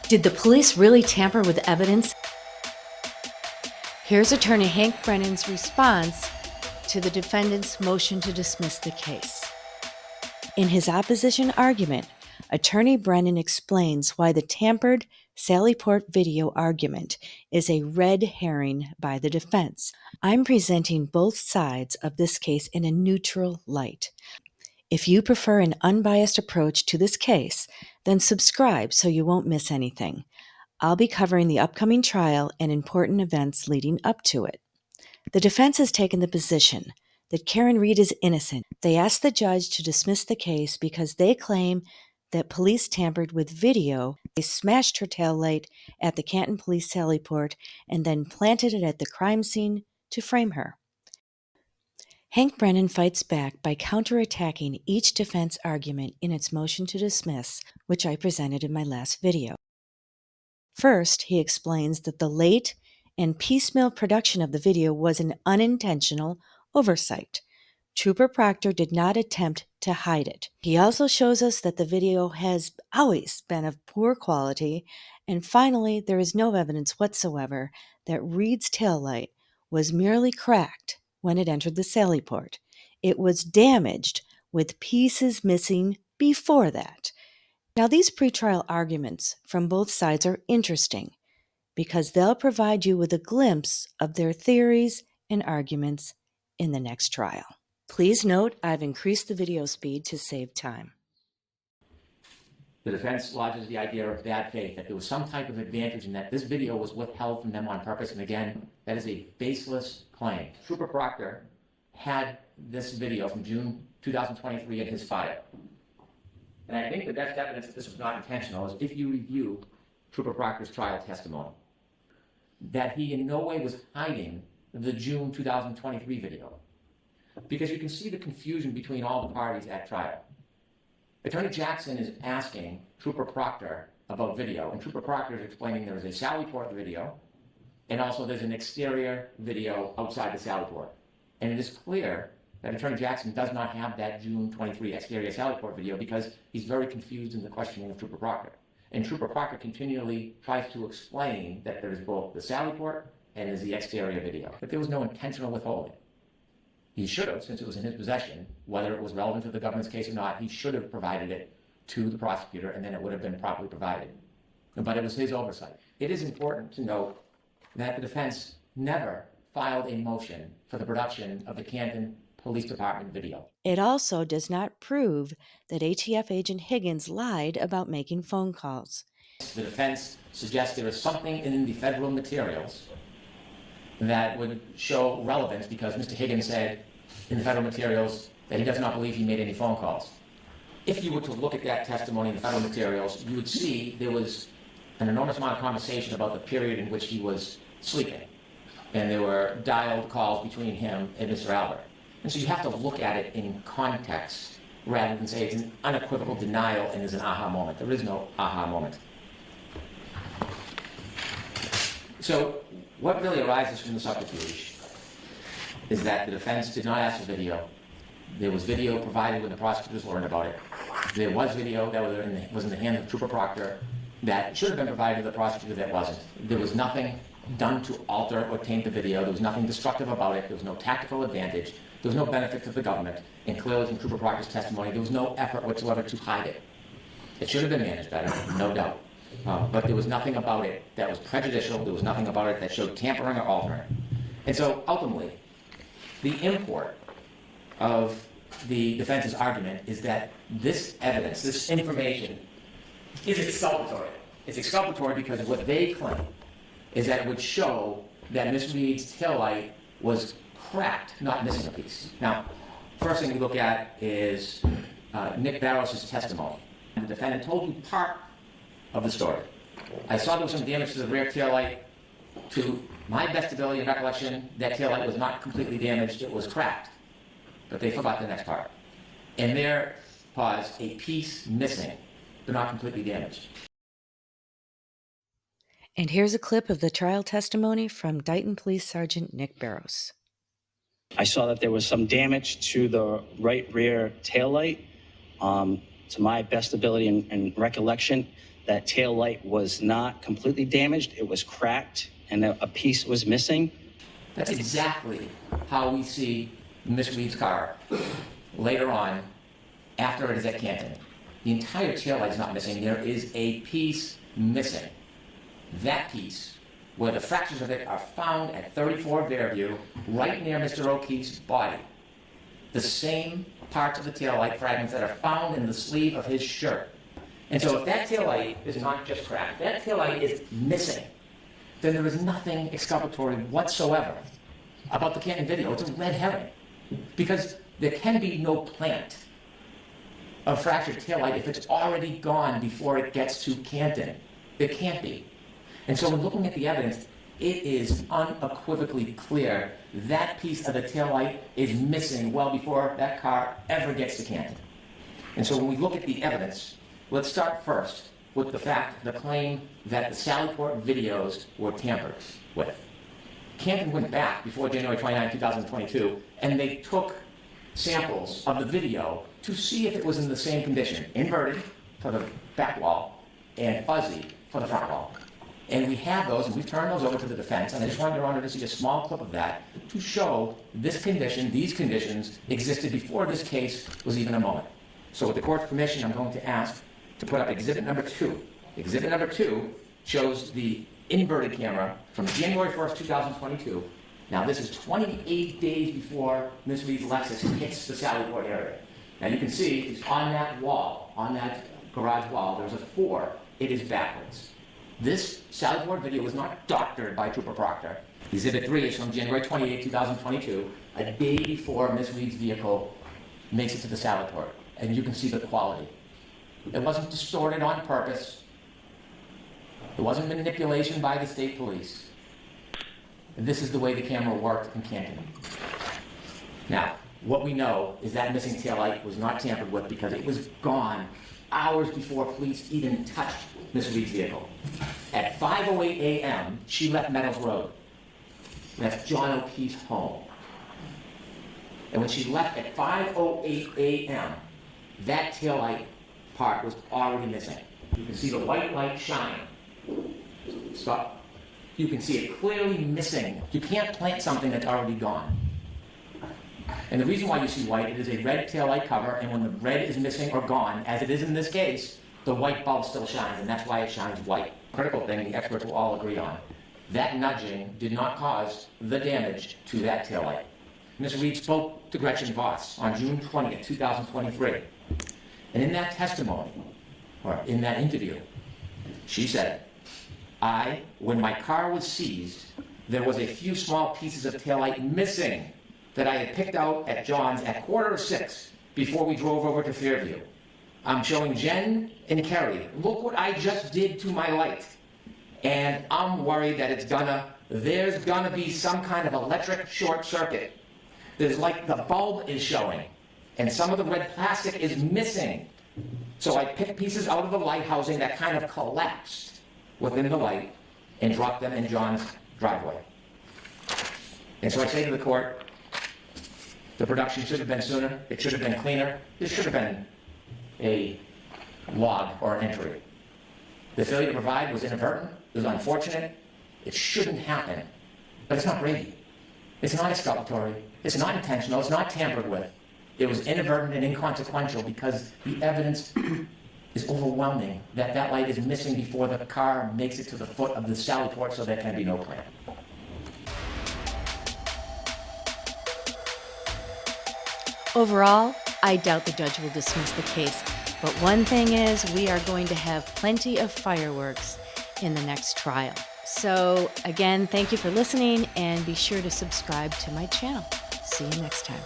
Did the police really tamper with evidence? Here's attorney Hank Brennan's response to the defendant's motion to dismiss the case. In his opposition argument, attorney Brennan explains why the tampered sallyport video argument is a red herring by the defense. I'm presenting both sides of this case in a neutral light. If you prefer an unbiased approach to this case, then subscribe so you won't miss anything. I'll be covering the upcoming trial and important events leading up to it. The defense has taken the position that Karen Reed is innocent. They asked the judge to dismiss the case because they claim that police tampered with video. They smashed her taillight at the Canton Police sallyport and then planted it at the crime scene to frame her. Hank Brennan fights back by counterattacking each defense argument in its motion to dismiss, which I presented in my last video. First, he explains that the late and piecemeal production of the video was an unintentional oversight. Trooper Proctor did not attempt to hide it. He also shows us that the video has always been of poor quality, and finally, there is no evidence whatsoever that Reed's taillight was merely cracked when it entered the sallyport. It was damaged with pieces missing before that. Now, these pretrial arguments from both sides are interesting because they'll provide you with a glimpse of their theories and arguments in the next trial. Please note I've increased the video speed to save time. The defense lodges the idea of bad faith, that there was some type of advantage in that this video was withheld from them on purpose, and again, that is a baseless claim. Trooper Proctor had this video from June 2023 in his file. And I think the best evidence that this was not intentional is if you review Trooper Proctor's trial testimony, that he in no way was hiding the June 2023 video. Because you can see the confusion between all the parties at trial. Attorney Jackson is asking Trooper Proctor about video, and Trooper Proctor is explaining there is a sallyport video, and also there's an exterior video outside the sallyport. And it is clear that Attorney Jackson does not have that June 23 exterior sallyport video because he's very confused in the questioning of Trooper Proctor. And Trooper Proctor continually tries to explain that there is both the sallyport and there's the exterior video. But there was no intentional withholding. He should have, since it was in his possession, whether it was relevant to the government's case or not, he should have provided it to the prosecutor and then it would have been properly provided. But it was his oversight. It is important to note that the defense never filed a motion for the production of the Canton Police Department video. It also does not prove that ATF agent Higgins lied about making phone calls. The defense suggests there is something in the federal materials that would show relevance because Mr. Higgins said in the federal materials that he does not believe he made any phone calls. If you were to look at that testimony in the federal materials, you would see there was an enormous amount of conversation about the period in which he was sleeping. And there were dialed calls between him and Mr. Albert. And so you have to look at it in context rather than say it's an unequivocal denial and there's an aha moment. There is no aha moment. So what really arises from the subterfuge is that the defense did not ask for video. There was video provided when the prosecutors learned about it. There was video that was in the hand of Trooper Proctor that should have been provided to the prosecutor that wasn't. There was nothing done to alter or taint the video. There was nothing destructive about it. There was no tactical advantage. There was no benefit to the government. And clearly from Trooper Proctor's testimony, there was no effort whatsoever to hide it. It should have been managed better, no doubt. But there was nothing about it that was prejudicial. There was nothing about it that showed tampering or altering. And so ultimately, the import of the defense's argument is that this evidence, this information, is exculpatory. It's exculpatory because what they claim is that it would show that Miss Reed's taillight was cracked, not missing a piece. Now, first thing we look at is Nick Barros' testimony. The defendant told you part of the story. I saw there was some damage to the rear taillight. To my best ability and recollection, that taillight was not completely damaged, it was cracked. But they forgot the next part. And there was a piece missing, but not completely damaged. And here's a clip of the trial testimony from Canton Police Sergeant Nick Barros. I saw that there was some damage to the right rear taillight. To my best ability and recollection, that tail light was not completely damaged. It was cracked and a piece was missing. That's exactly how we see Miss Reed's car later on after it is at Canton. The entire taillight is not missing. There is a piece missing. That piece, where the fractures of it are found at 34 Fairview, right near Mr. O'Keefe's body. The same parts of the taillight fragments that are found in the sleeve of his shirt. And so if that taillight is not just cracked, that taillight is missing, then there is nothing exculpatory whatsoever about the Canton video. It's a red herring. Because there can be no plant of fractured taillight if it's already gone before it gets to Canton. There can't be. And so when looking at the evidence, it is unequivocally clear that piece of the taillight is missing well before that car ever gets to Canton. And so when we look at the evidence, let's start first with the claim that the sallyport videos were tampered with. Canton went back before January 29, 2022, and they took samples of the video to see if it was in the same condition, inverted for the back wall and fuzzy for the front wall. And we have those, and we've turned those over to the defense, and I just wanted Your Honor to see a small clip of that to show this condition, these conditions, existed before this case was even a moment. So with the court's permission, I'm going to ask to put up exhibit number 2. Exhibit number 2 shows the inverted camera from January 1st, 2022. Now this is 28 days before Ms. Reed's Lexus hits the sallyport area. Now you can see it's on that wall, on that garage wall, there's a 4. It is backwards. This sallyport video was not doctored by Trooper Proctor. Exhibit 3 is from January 28, 2022, a day before Ms. Reed's vehicle makes it to the sallyport. And you can see the quality. It wasn't distorted on purpose. It wasn't manipulation by the state police. And this is the way the camera worked in Canton. Now, what we know is that missing taillight was not tampered with because it was gone hours before police even touched Ms. Reed's vehicle. At 5:08 a.m., she left Meadows Road. That's John O'Keefe's home. And when she left at 5:08 a.m., that taillight part was already missing. You can see the white light shine. Stop. You can see it clearly missing. You can't plant something that's already gone. And the reason why you see white, it is a red taillight cover, and when the red is missing or gone, as it is in this case, the white bulb still shines, and that's why it shines white. Critical thing the experts will all agree on. That nudging did not cause the damage to that taillight. Ms. Reed spoke to Gretchen Voss on June 20th, 2023. And in that testimony, or in that interview, she said, when my car was seized, there was a few small pieces of taillight missing that I had picked out at John's at 5:45 before we drove over to Fairview. I'm showing Jen and Kerry, look what I just did to my light. And I'm worried that there's gonna be some kind of electric short circuit. There's like the bulb is showing, and some of the red plastic is missing. So I picked pieces out of the light housing that kind of collapsed within the light and dropped them in John's driveway. And so I say to the court, the production should have been sooner, it should have been cleaner, this should have been a log or an entry. The failure to provide was inadvertent, it was unfortunate, it shouldn't happen, but it's not Brady. It's not exculpatory, it's not intentional, it's not tampered with. It was inadvertent and inconsequential because the evidence is overwhelming that that light is missing before the car makes it to the foot of the sallyport, so there can be no plan. Overall, I doubt the judge will dismiss the case, but one thing is we are going to have plenty of fireworks in the next trial. So again, thank you for listening and be sure to subscribe to my channel. See you next time.